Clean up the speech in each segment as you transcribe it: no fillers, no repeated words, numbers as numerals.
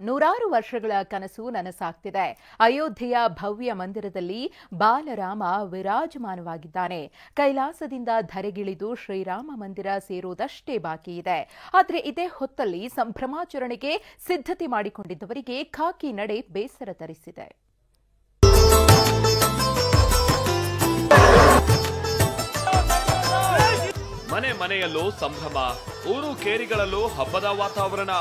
ನೂರಾರು ವರ್ಷಗಳ ಕನಸು ನನಸಾಗ್ತಿದೆ. ಅಯೋಧ್ಯೆಯ ಭವ್ಯ ಮಂದಿರದಲ್ಲಿ ಬಾಲರಾಮ ವಿರಾಜಮಾನವಾಗಿದ್ದಾನೆ. ಕೈಲಾಸದಿಂದ ಧರೆಗಿಳಿದು ಶ್ರೀರಾಮ ಮಂದಿರ ಸೇರುವುದಷ್ಟೇ ಬಾಕಿ ಇದೆ. ಆದರೆ ಇದೇ ಹೊತ್ತಲ್ಲಿ ಸಂಭ್ರಮಾಚರಣೆಗೆ ಸಿದ್ಧತೆ ಮಾಡಿಕೊಂಡಿದ್ದವರಿಗೆ ಖಾಕಿ ನಡೆ ಬೇಸರ ತರಿಸಿದೆ. ಮನೆ ಮನೆಯಲ್ಲೂ ಸಂಭ್ರಮ, ಊರು ಕೇರಿಗಳಲ್ಲೂ ಹಬ್ಬದ ವಾತಾವರಣ.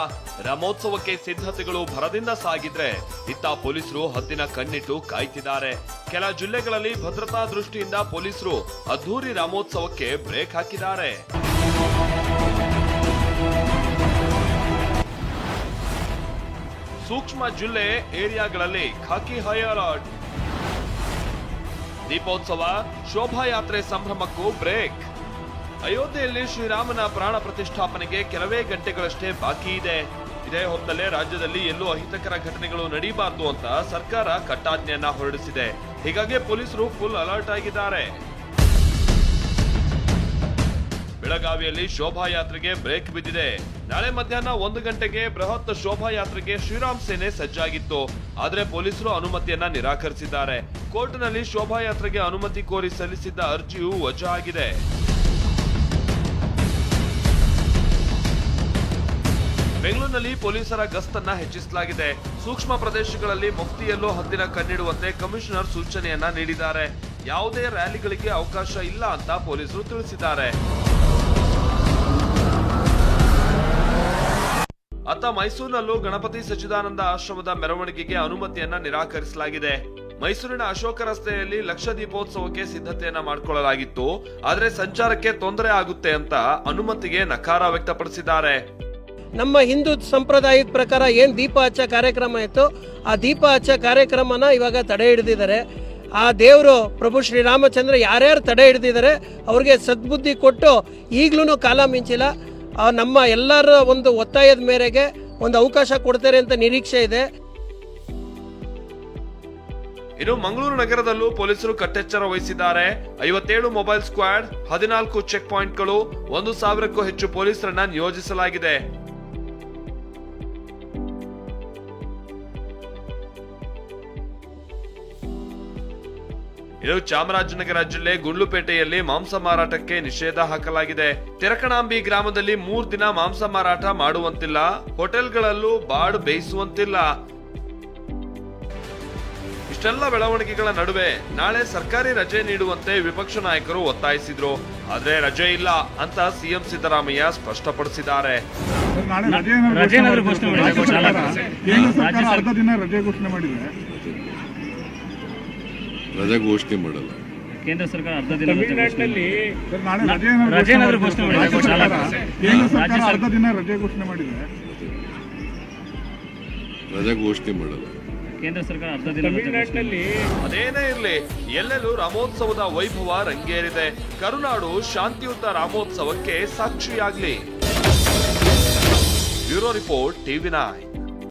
ರಾಮೋತ್ಸವಕ್ಕೆ ಸಿದ್ಧತೆಗಳು ಭರದಿಂದ ಸಾಗಿದ್ರೆ ಇತ್ತ ಪೊಲೀಸರು ಹದ್ದಿನ ಕಣ್ಣಿಟ್ಟು ಕಾಯ್ತಿದ್ದಾರೆ. ಕೆಲ ಜಿಲ್ಲೆಗಳಲ್ಲಿ ಭದ್ರತಾ ದೃಷ್ಟಿಯಿಂದ ಪೊಲೀಸರು ಅದ್ಧೂರಿ ರಾಮೋತ್ಸವಕ್ಕೆ ಬ್ರೇಕ್ ಹಾಕಿದ್ದಾರೆ. ಸೂಕ್ಷ್ಮ ಜಿಲ್ಲೆ ಏರಿಯಾಗಳಲ್ಲಿ ಖಾಕಿ ಹೈ ಅಲರ್ಟ್. ದೀಪೋತ್ಸವ, ಶೋಭಾಯಾತ್ರೆ ಸಂಭ್ರಮಕ್ಕೂ ಬ್ರೇಕ್. ಅಯೋಧ್ಯೆಯಲ್ಲಿ ಶ್ರೀರಾಮನ ಪ್ರಾಣ ಪ್ರತಿಷ್ಠಾಪನೆಗೆ ಕೆಲವೇ ಗಂಟೆಗಳಷ್ಟೇ ಬಾಕಿ ಇದೆ. ಇದೇ ಹೊತ್ತಲ್ಲೇ ರಾಜ್ಯದಲ್ಲಿ ಎಲ್ಲೂ ಅಹಿತಕರ ಘಟನೆಗಳು ನಡೀಬಾರದು ಅಂತ ಸರ್ಕಾರ ಕಟ್ಟಾಜ್ಞೆಯನ್ನ ಹೊರಡಿಸಿದೆ. ಹೀಗಾಗಿ ಪೊಲೀಸರು ಫುಲ್ ಅಲರ್ಟ್ ಆಗಿದ್ದಾರೆ. ಬೆಳಗಾವಿಯಲ್ಲಿ ಶೋಭಾಯಾತ್ರೆಗೆ ಬ್ರೇಕ್ ಬಿದ್ದಿದೆ. ನಾಳೆ ಮಧ್ಯಾಹ್ನ 1 ಗಂಟೆಗೆ ಬೃಹತ್ ಶೋಭಾಯಾತ್ರೆಗೆ ಶ್ರೀರಾಮ್ ಸೇನೆ ಸಜ್ಜಾಗಿತ್ತು. ಆದ್ರೆ ಪೊಲೀಸರು ಅನುಮತಿಯನ್ನ ನಿರಾಕರಿಸಿದ್ದಾರೆ. ಕೋರ್ಟ್ನಲ್ಲಿ ಶೋಭಾಯಾತ್ರೆಗೆ ಅನುಮತಿ ಕೋರಿ ಸಲ್ಲಿಸಿದ್ದ ಅರ್ಜಿಯು ವಜಾ ಆಗಿದೆ. ಬೆಂಗಳೂರಿನಲ್ಲಿ ಪೊಲೀಸರ ಗಸ್ತನ್ನ ಹೆಚ್ಚಿಸಲಾಗಿದೆ. ಸೂಕ್ಷ್ಮ ಪ್ರದೇಶಗಳಲ್ಲಿ ಮುಫ್ತಿಯಲ್ಲೂ ಹದ್ದಿನ ಕಣ್ಣಿಡುವಂತೆ ಕಮಿಷನರ್ ಸೂಚನೆಯನ್ನ ನೀಡಿದ್ದಾರೆ. ಯಾವುದೇ ರ್ಯಾಲಿಗಳಿಗೆ ಅವಕಾಶ ಇಲ್ಲ ಅಂತ ಪೊಲೀಸರು ತಿಳಿಸಿದ್ದಾರೆ. ಅತ್ತ ಮೈಸೂರಿನಲ್ಲೂ ಗಣಪತಿ ಸಚ್ಚಿದಾನಂದ ಆಶ್ರಮದ ಮೆರವಣಿಗೆಗೆ ಅನುಮತಿಯನ್ನ ನಿರಾಕರಿಸಲಾಗಿದೆ. ಮೈಸೂರಿನ ಅಶೋಕ ರಸ್ತೆಯಲ್ಲಿ ಲಕ್ಷ ದೀಪೋತ್ಸವಕ್ಕೆ ಸಿದ್ಧತೆಯನ್ನ ಮಾಡಿಕೊಳ್ಳಲಾಗಿತ್ತು. ಆದ್ರೆ ಸಂಚಾರಕ್ಕೆ ತೊಂದರೆ ಆಗುತ್ತೆ ಅಂತ ಅನುಮತಿಗೆ ನಕಾರ ವ್ಯಕ್ತಪಡಿಸಿದ್ದಾರೆ. ನಮ್ಮ ಹಿಂದೂ ಸಂಪ್ರದಾಯದ ಪ್ರಕಾರ ಏನು ದೀಪ ಹಚ್ಚ ಕಾರ್ಯಕ್ರಮ ಇತ್ತು, ಆ ದೀಪ ಹಚ್ಚ ಕಾರ್ಯಕ್ರಮನ ಇವಾಗ ತಡೆ ಹಿಡಿದಿದ್ದಾರೆ. ಆ ದೇವರು ಪ್ರಭು ಶ್ರೀರಾಮಚಂದ್ರ ಯಾರ್ಯಾರು ತಡೆ ಹಿಡಿದಿದ್ದಾರೆ ಅವ್ರಿಗೆ ಸದ್ಬುದ್ಧಿ ಕೊಟ್ಟು ಈಗಲೂ ಕಾಲ ಮಿಂಚಿಲ್ಲ. ನಮ್ಮ ಎಲ್ಲರ ಒಂದು ಒತ್ತಾಯದ ಮೇರೆಗೆ ಒಂದು ಅವಕಾಶ ಕೊಡ್ತಾರೆ ಅಂತ ನಿರೀಕ್ಷೆ ಇದೆ. ಇನ್ನು ಮಂಗಳೂರು ನಗರದಲ್ಲೂ ಪೊಲೀಸರು ಕಟ್ಟೆಚ್ಚರ ವಹಿಸಿದ್ದಾರೆ. 57 ಮೊಬೈಲ್ ಸ್ಕ್ವಾಡ್, 14 ಚೆಕ್ ಪಾಯಿಂಟ್ಗಳು, 1,000ಕ್ಕೂ ಹೆಚ್ಚು ಪೊಲೀಸರನ್ನ ನಿಯೋಜಿಸಲಾಗಿದೆ. ಇದು ಚಾಮರಾಜನಗರ ಜಿಲ್ಲೆ ಗುಂಡ್ಲುಪೇಟೆಯಲ್ಲಿ ಮಾಂಸ ಮಾರಾಟಕ್ಕೆ ನಿಷೇಧ ಹಾಕಲಾಗಿದೆ. ತೆರಕಣಾಂಬಿ ಗ್ರಾಮದಲ್ಲಿ 3 ದಿನ ಮಾಂಸ ಮಾರಾಟ ಮಾಡುವಂತಿಲ್ಲ. ಹೋಟೆಲ್ಗಳಲ್ಲೂ ಬಾಡ್ ಬೇಯಿಸುವಂತಿಲ್ಲ. ಇಷ್ಟೆಲ್ಲ ಬೆಳವಣಿಗೆಗಳ ನಡುವೆ ನಾಳೆ ಸರ್ಕಾರಿ ರಜೆ ನೀಡುವಂತೆ ವಿಪಕ್ಷ ನಾಯಕರು ಒತ್ತಾಯಿಸಿದ್ರು. ಆದ್ರೆ ರಜೆ ಇಲ್ಲ ಅಂತ ಸಿಎಂ ಸಿದ್ದರಾಮಯ್ಯ ಸ್ಪಷ್ಟಪಡಿಸಿದ್ದಾರೆ. ರಜೆ ಘೋಷಣೆ ಮಾಡಲ್ಲ. ಕೇಂದ್ರ ಸರ್ಕಾರ ಅರ್ಧ ದಿನ ರಜೆ ಘೋಷಣೆ ಮಾಡಿದೆ. ರಜೆ ಘೋಷಣೆ ಮಾಡಲ್ಲ. ಕೇಂದ್ರ ಸರ್ಕಾರ ಅರ್ಧ ದಿನ ಅದೇನೇ ಇರ್ಲಿ, ಎಲ್ಲೆಲ್ಲೂ ರಾಮೋತ್ಸವದ ವೈಭವ ರಂಗೇರಿದೆ. ಕರುನಾಡು ಶಾಂತಿಯುತ ರಾಮೋತ್ಸವಕ್ಕೆ ಸಾಕ್ಷಿಯಾಗ್ಲಿ. Bureau report, TV9.